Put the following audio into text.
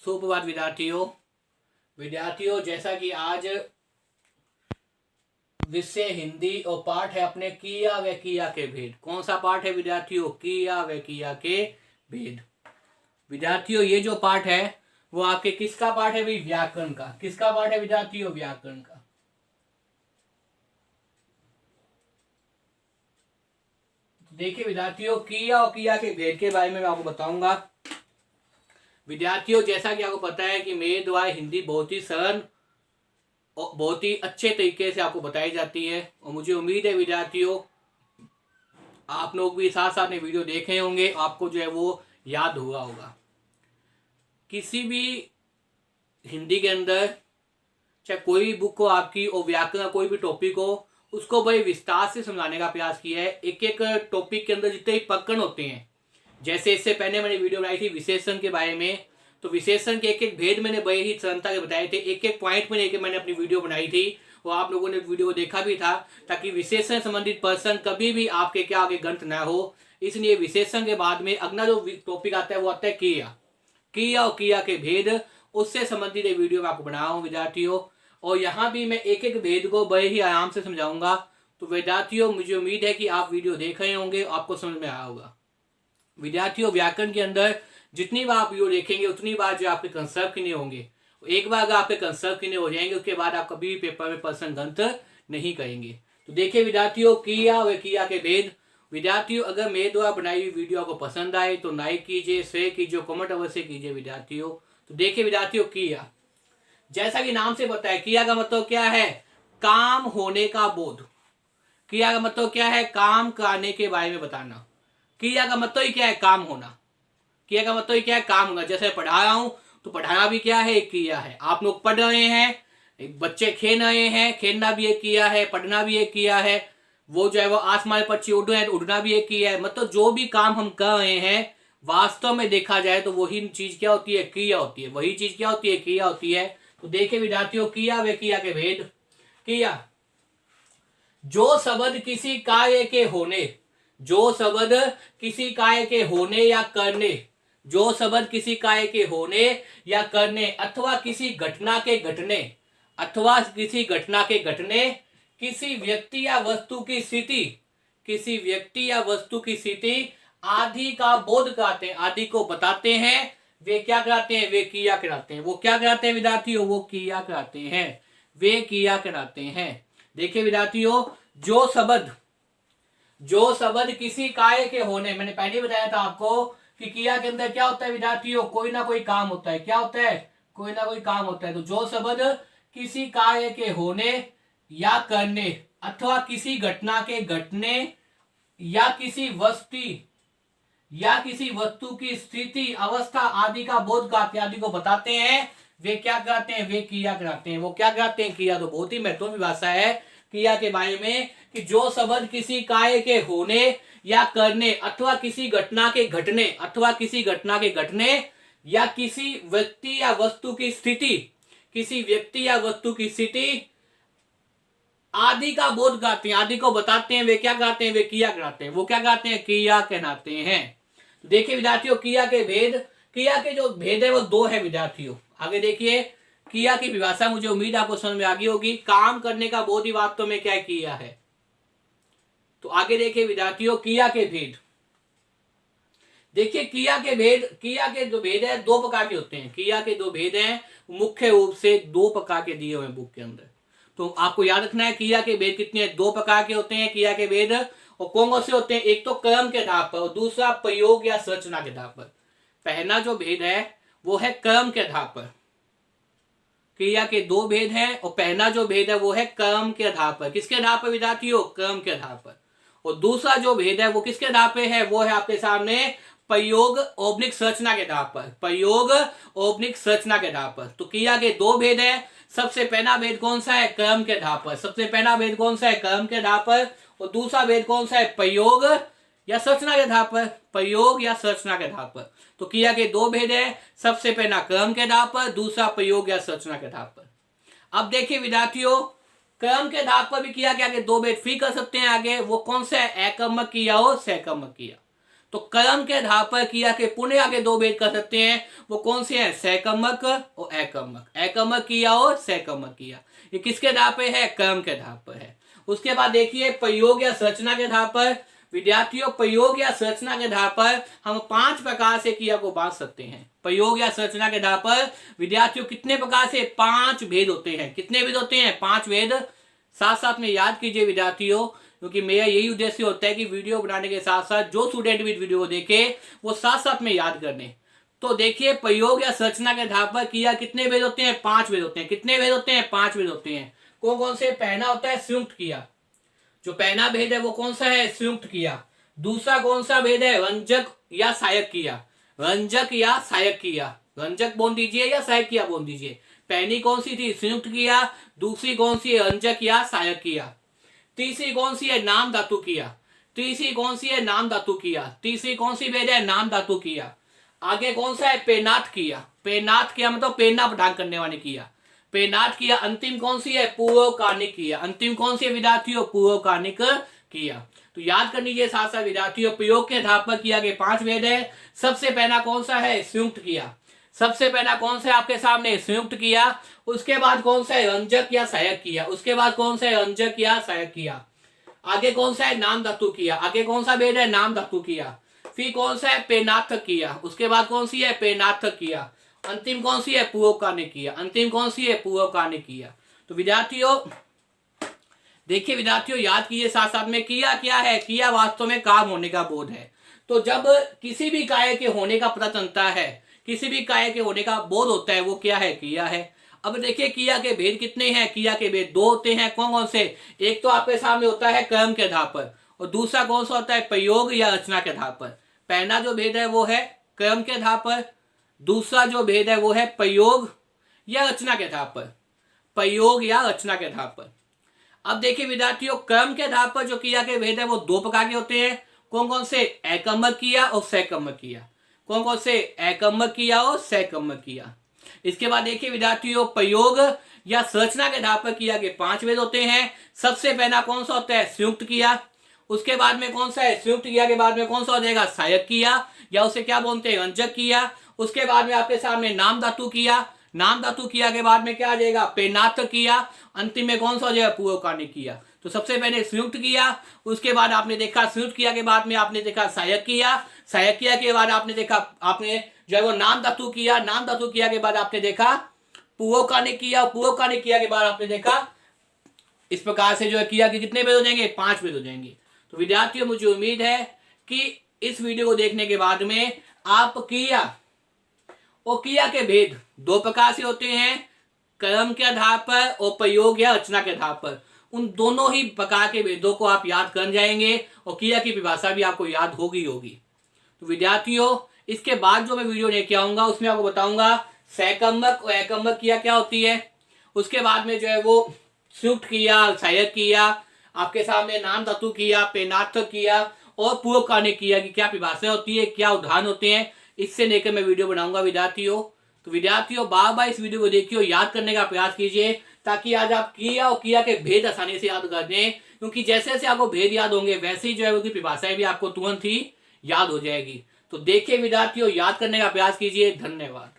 सुप्रभात विद्यार्थियों, जैसा कि आज विषय हिंदी और पाठ है अपने किया व किया के भेद। कौन सा पाठ है विद्यार्थियों? किया व किया के भेद। विद्यार्थियों, ये जो पाठ है वो आपके किसका पाठ है भाई? व्याकरण का। किसका पाठ है विद्यार्थियों? व्याकरण का। देखिए विद्यार्थियों, किया और किया के भेद के बारे में मैं आपको बताऊंगा। विद्यार्थियों, जैसा कि आपको पता है कि मेरे द्वारा हिंदी बहुत ही सरल और बहुत ही अच्छे तरीके से आपको बताई जाती है, और मुझे उम्मीद है विद्यार्थियों आप लोग भी साथ साथ में वीडियो देखे होंगे, आपको जो है वो याद हुआ होगा। किसी भी हिंदी के अंदर चाहे कोई भी बुक हो आपकी, और व्याकरण का कोई भी टॉपिक हो, उसको बड़े विस्तार से समझाने का प्रयास किया है। एक एक टॉपिक के अंदर जितने भी प्रकरण होते हैं, जैसे इससे पहले मैंने वीडियो बनाई थी विशेषण के बारे में, तो विशेषण के एक एक भेद मैंने बड़े ही सरलता के बताए थे। एक एक पॉइंट में लेकर मैंने अपनी वीडियो बनाई थी, और आप लोगों ने वीडियो को देखा भी था, ताकि विशेषण संबंधित पर्सन कभी भी आपके क्या आगे गलत ना हो। इसलिए विशेषण के बाद में अगला जो टॉपिक आता है वो आता है किया और किया के भेद। उससे संबंधित एक वीडियो मैं आपको बना रहा हूँ विद्यार्थियों, और यहाँ भी मैं एक एक भेद को बड़े ही आराम से समझाऊंगा। तो विद्यार्थियों, मुझे उम्मीद है कि आप वीडियो देख रहे होंगे, आपको समझ में आया होगा। विद्यार्थियों, व्याकरण के अंदर जितनी बार आप वीडियो देखेंगे उतनी बार जो आपके कंसेप्ट क्लियर होंगे। एक बार अगर आपके कंसेप्ट क्लियर हो जाएंगे, उसके बाद आप कभी भी पेपर में पर्सन गलत नहीं करेंगे। तो देखिए विद्यार्थियों, किया व किया के भेद। विद्यार्थियों, अगर मेरे द्वारा बनाई हुई वीडियो आपको पसंद आए तो लाइक कीजिए, शेयर कीजिए, कमेंट अवश्य कीजिए विद्यार्थियों। तो देखिए विद्यार्थियों, किया, जैसा कि नाम से पता है, किया का मतलब क्या है? काम होने का बोध। किया का मतलब क्या है? काम करने के बारे में बताना। किया का मतलब ही क्या है? काम होना। किया का मतलब ही क्या है? काम होना। जैसे पढ़ा रहा हूं तो पढ़ाना भी क्या है? एक किया है। आप लोग पढ़ रहे हैं, एक बच्चे खेल रहे हैं, खेलना भी एक किया है, पढ़ना भी एक किया है। वो जो है वो आसमान में पक्षी उड़ रहे हैं तो उड़ना भी एक किया है। मतलब जो भी काम हम कर रहे हैं, वास्तव में देखा जाए तो वही चीज क्या होती है? किया होती है। वही चीज क्या होती है? किया होती है। तो देखिए विद्यार्थियों, किया व किया के भेद। किया, जो शब्द किसी कार्य के होने, जो शब्द किसी कार्य के होने या करने, जो शब्द किसी कार्य के होने या करने, अथवा किसी घटना के घटने, अथवा किसी घटना के घटने, किसी व्यक्ति या वस्तु की स्थिति, किसी व्यक्ति या वस्तु की स्थिति आदि का बोध कराते हैं, आदि को बताते हैं, वे क्या कराते हैं? वे किया कराते हैं। वो क्या कराते हैं विद्यार्थियों? वो किया कराते हैं, वे किया कराते हैं। देखिए विद्यार्थियों, जो शब्द किसी कार्य के होने, मैंने पहले बताया था आपको कि किया के अंदर क्या होता है विद्यार्थियों? कोई ना कोई काम होता है। क्या होता है? कोई ना कोई काम होता है। तो जो शब्द किसी कार्य के होने या करने, अथवा किसी घटना के घटने, या किसी वस्तु की स्थिति, अवस्था आदि का बोध कराते, आदि को बताते हैं, वे क्या कराते हैं? वे किया कराते हैं। वो क्या कराते हैं? किया। तो बहुत ही महत्वपूर्ण भाषा है किया के बारे में, कि जो शब्द किसी कार्य के होने या करने, अथवा किसी घटना के घटने, अथवा किसी घटना के घटने, या किसी व्यक्ति या वस्तु की स्थिति, किसी व्यक्ति या वस्तु की स्थिति आदि का बोध कराते हैं, आदि को बताते हैं, वे क्या कराते हैं? वे किया कराते हैं। वो क्या कराते हैं? किया कहलाते हैं। देखिए विद्यार्थियों, किया के भेद। किया के जो भेद है वो दो है विद्यार्थियों। आगे देखिए, किया की परिभाषा मुझे उम्मीद आपको समझ में आ गई होगी। काम करने का बोध ही वास्तव में क्या किया है। तो आगे देखिए विद्यार्थियों, किया के भेद। देखिए किया के भेद, किया के जो भेद है दो प्रकार के होते हैं। किया के दो भेद हैं, मुख्य रूप से दो प्रकार के दिए हुए बुक के अंदर। तो आपको याद रखना है किया के भेद कितने हैं? दो प्रकार के होते हैं किया के भेद। और कौन से होते हैं? एक तो क्रम के आधार पर, और दूसरा प्रयोग या संरचना के आधार पर। पहला जो भेद है वो है क्रम के आधार पर। क्रिया के दो भेद हैं, और पहला जो भेद है वो है क्रम के आधार पर। किसके आधार पर विद्यार्थियों? क्रम के आधार पर। और दूसरा जो भेद है वो किसके आधार पर है? वो है आपके सामने प्रयोग ओब्लिक संरचना के आधार पर। प्रयोग ओब्लिक संरचना के आधार पर। तो क्रिया के दो भेद है। सबसे पहला भेद कौन सा है? क्रम के आधार पर। सबसे पहला भेद कौन सा है? क्रम के आधार पर। और दूसरा भेद कौन सा है? प्रयोग या संरचना के आधार पर। प्रयोग या संरचना के आधार पर। तो क्रिया के दो भेद है, सबसे पहला क्रम के आधार पर, दूसरा प्रयोग या संरचना के आधार पर। अब देखिए विद्यार्थियों, क्रम के आधार पर भी किया के आगे दो भेद फिर कर सकते हैं। आगे वो कौन सा है? एकर्मक किया और सहकर्मक किया। तो कर्म के आधार पर किया के पुनः आगे दो भेद कर सकते हैं। वो कौन से हैं? सकर्मक और अकर्मक। अकर्मक किया और सकर्मक किया। ये किसके आधार पर है? कर्म के आधार पर है। उसके बाद देखिए प्रयोग या संरचना के आधार पर। विद्यार्थियों, प्रयोग या संरचना के आधार पर हम 5 प्रकार से क्रिया को बांट सकते हैं। प्रयोग या संरचना के आधार पर विद्यार्थियों कितने प्रकार से? 5 भेद होते हैं। कितने भेद होते हैं? 5 भेद। साथ साथ में याद कीजिए विद्यार्थियों, क्योंकि मेरा यही उद्देश्य होता है कि वीडियो बनाने के साथ साथ जो स्टूडेंट भी वीडियो को देखे वो साथ साथ में याद करने। तो देखिए प्रयोग या संरचना के आधार पर क्रिया कितने भेद होते हैं? 5 भेद होते हैं। कितने भेद होते हैं? 5 भेद होते हैं। कौन कौन से? पहला होता है संयुक्त क्रिया। जो पहला भेद है वो कौन सा है? संयुक्त क्रिया। दूसरा कौन सा भेद है? रंजक या सहायक क्रिया। रंजक या सहायक क्रिया। रंजक बोल दीजिए या सहायक क्रिया बोल दीजिए। पहली कौन सी थी? संयुक्त क्रिया। दूसरी कौन सी है? रंजक या सहायक क्रिया। तीसरी कौन सी है? नाम धातु क्रिया। तीसरी कौन सी है? नाम धातु क्रिया। तीसरी कौन सी भेद है? नाम धातु क्रिया। आगे कौन सा है? पेनाथ क्रिया। पेनाथ क्रिया मतलब प्रेरणा प्रदान करने वाली क्रिया। पेनाथ क्रिया। अंतिम कौन सी है? पूर्वकालिक क्रिया। अंतिम कौन सी है विद्यार्थियों? पूर्वकालिक क्रिया। तो याद कर लीजिए साथ साथ विद्यार्थियों, प्रयोग के आधार पर किया गया 5 भेद है। सबसे पहला कौन सा है? संयुक्त क्रिया। सबसे पहला कौन सा है आपके सामने? संयुक्त क्रिया। उसके बाद कौन सा है? रंजक या सहायक क्रिया। उसके बाद कौन सा है? रंजक या सहायक क्रिया। आगे कौन सा है? नाम धातु क्रिया। आगे कौन सा भेद है? नाम धातु क्रिया। फिर कौन सा है? प्रेरणार्थक क्रिया। उसके बाद कौन सी है? प्रेरणार्थक क्रिया। अंतिम कौन सी है? पूर्वकालिक क्रिया। अंतिम कौन सी है? पूर्वकालिक क्रिया। तो विद्यार्थियों देखिए, विद्यार्थियों याद कीजिए साथ साथ में, क्रिया क्या है? क्रिया वास्तव में काम होने का बोध है। तो जब किसी भी कार्य के होने का पता चलता है, किसी भी कार्य के होने का बोध होता है, वो क्या है? क्रिया है। अब देखिए क्रिया के भेद कितने हैं? क्रिया के भेद 2 होते हैं। कौन कौन से? एक तो आपके सामने होता है कर्म के आधार पर, और दूसरा कौन सा होता है? प्रयोग या रचना के आधार पर। पहला जो भेद है वो है कर्म के आधार पर। दूसरा जो भेद है वो है प्रयोग या रचना के आधार पर। प्रयोग या रचना के आधार पर। अब देखिए विद्यार्थियों, कर्म के आधार पर जो क्रिया के भेद है वो 2 प्रकार के होते हैं। कौन कौन से? अकर्मक क्रिया और सकर्मक क्रिया। कौन कौन से? अकर्मक क्रिया और सकर्मक क्रिया। इसके बाद देखिए विद्यार्थियों, प्रयोग या संरचना के आधार पर क्रिया के 5 भेद होते हैं। सबसे पहला कौन सा होता है? संयुक्त क्रिया। उसके बाद में कौन सा है? संयुक्त क्रिया के बाद में कौन सा हो जाएगा? सहायक क्रिया, या उसे क्या बोलते हैं? रंजक क्रिया। उसके बाद में आपके सामने नाम धातु क्रिया। नाम धातु क्रिया के बाद में क्या आ जाएगा? प्रेरणार्थक क्रिया। अंतिम में कौन सा हो जाएगा? पूर्वकालिक क्रिया। तो सबसे पहले संयुक्त क्रिया, उसके बाद आपने देखा संयुक्त क्रिया के बाद में आपने देखा सहायक क्रिया। सहायक क्रिया के बाद आपने देखा आपने जो है वो नाम धातु क्रिया। नाम धातु क्रिया के बाद आपने देखा पूर्वकालिक क्रिया। पूर्वकालिक क्रिया के बाद आपने देखा, इस प्रकार से जो है क्रिया के कितने भेद हो जाएंगे? 5 भेद हो जाएंगे। तो विद्यार्थियों मुझे उम्मीद है कि इस वीडियो को देखने के बाद में आप क्रिया और क्रिया के भेद 2 प्रकार से होते हैं, कर्म के आधार पर और प्रयोग या रचना के आधार पर। उन दोनों ही प्रकार के भेदों को आप याद कर जाएंगे और क्रिया की परिभाषा भी आपको याद होगी। तो विद्यार्थियों इसके बाद जो मैं वीडियो लेके आऊंगा उसमें आपको बताऊंगा सकर्मक और अकर्मक क्रिया क्या होती है। उसके बाद में जो है वो संयुक्त क्रिया, सहायक क्रिया, आपके सामने नाम धातु क्रिया, प्रेरणार्थक क्रिया और पूर्वकालिक क्रिया की क्या परिभाषा होती है, क्या उदाहरण होते हैं, इससे लेकर मैं वीडियो बनाऊंगा विद्यार्थियों। तो विद्यार्थियों बार बार इस वीडियो को देखिए और याद करने का प्रयास कीजिए, ताकि आज आप क्रिया और क्रिया के भेद आसानी से याद कर दें। क्योंकि जैसे जैसे आपको भेद याद होंगे वैसे ही जो है उनकी परिभाषाएं भी आपको तुरंत ही याद हो जाएगी। तो देखिए विद्यार्थियों, याद करने का प्रयास कीजिए। धन्यवाद।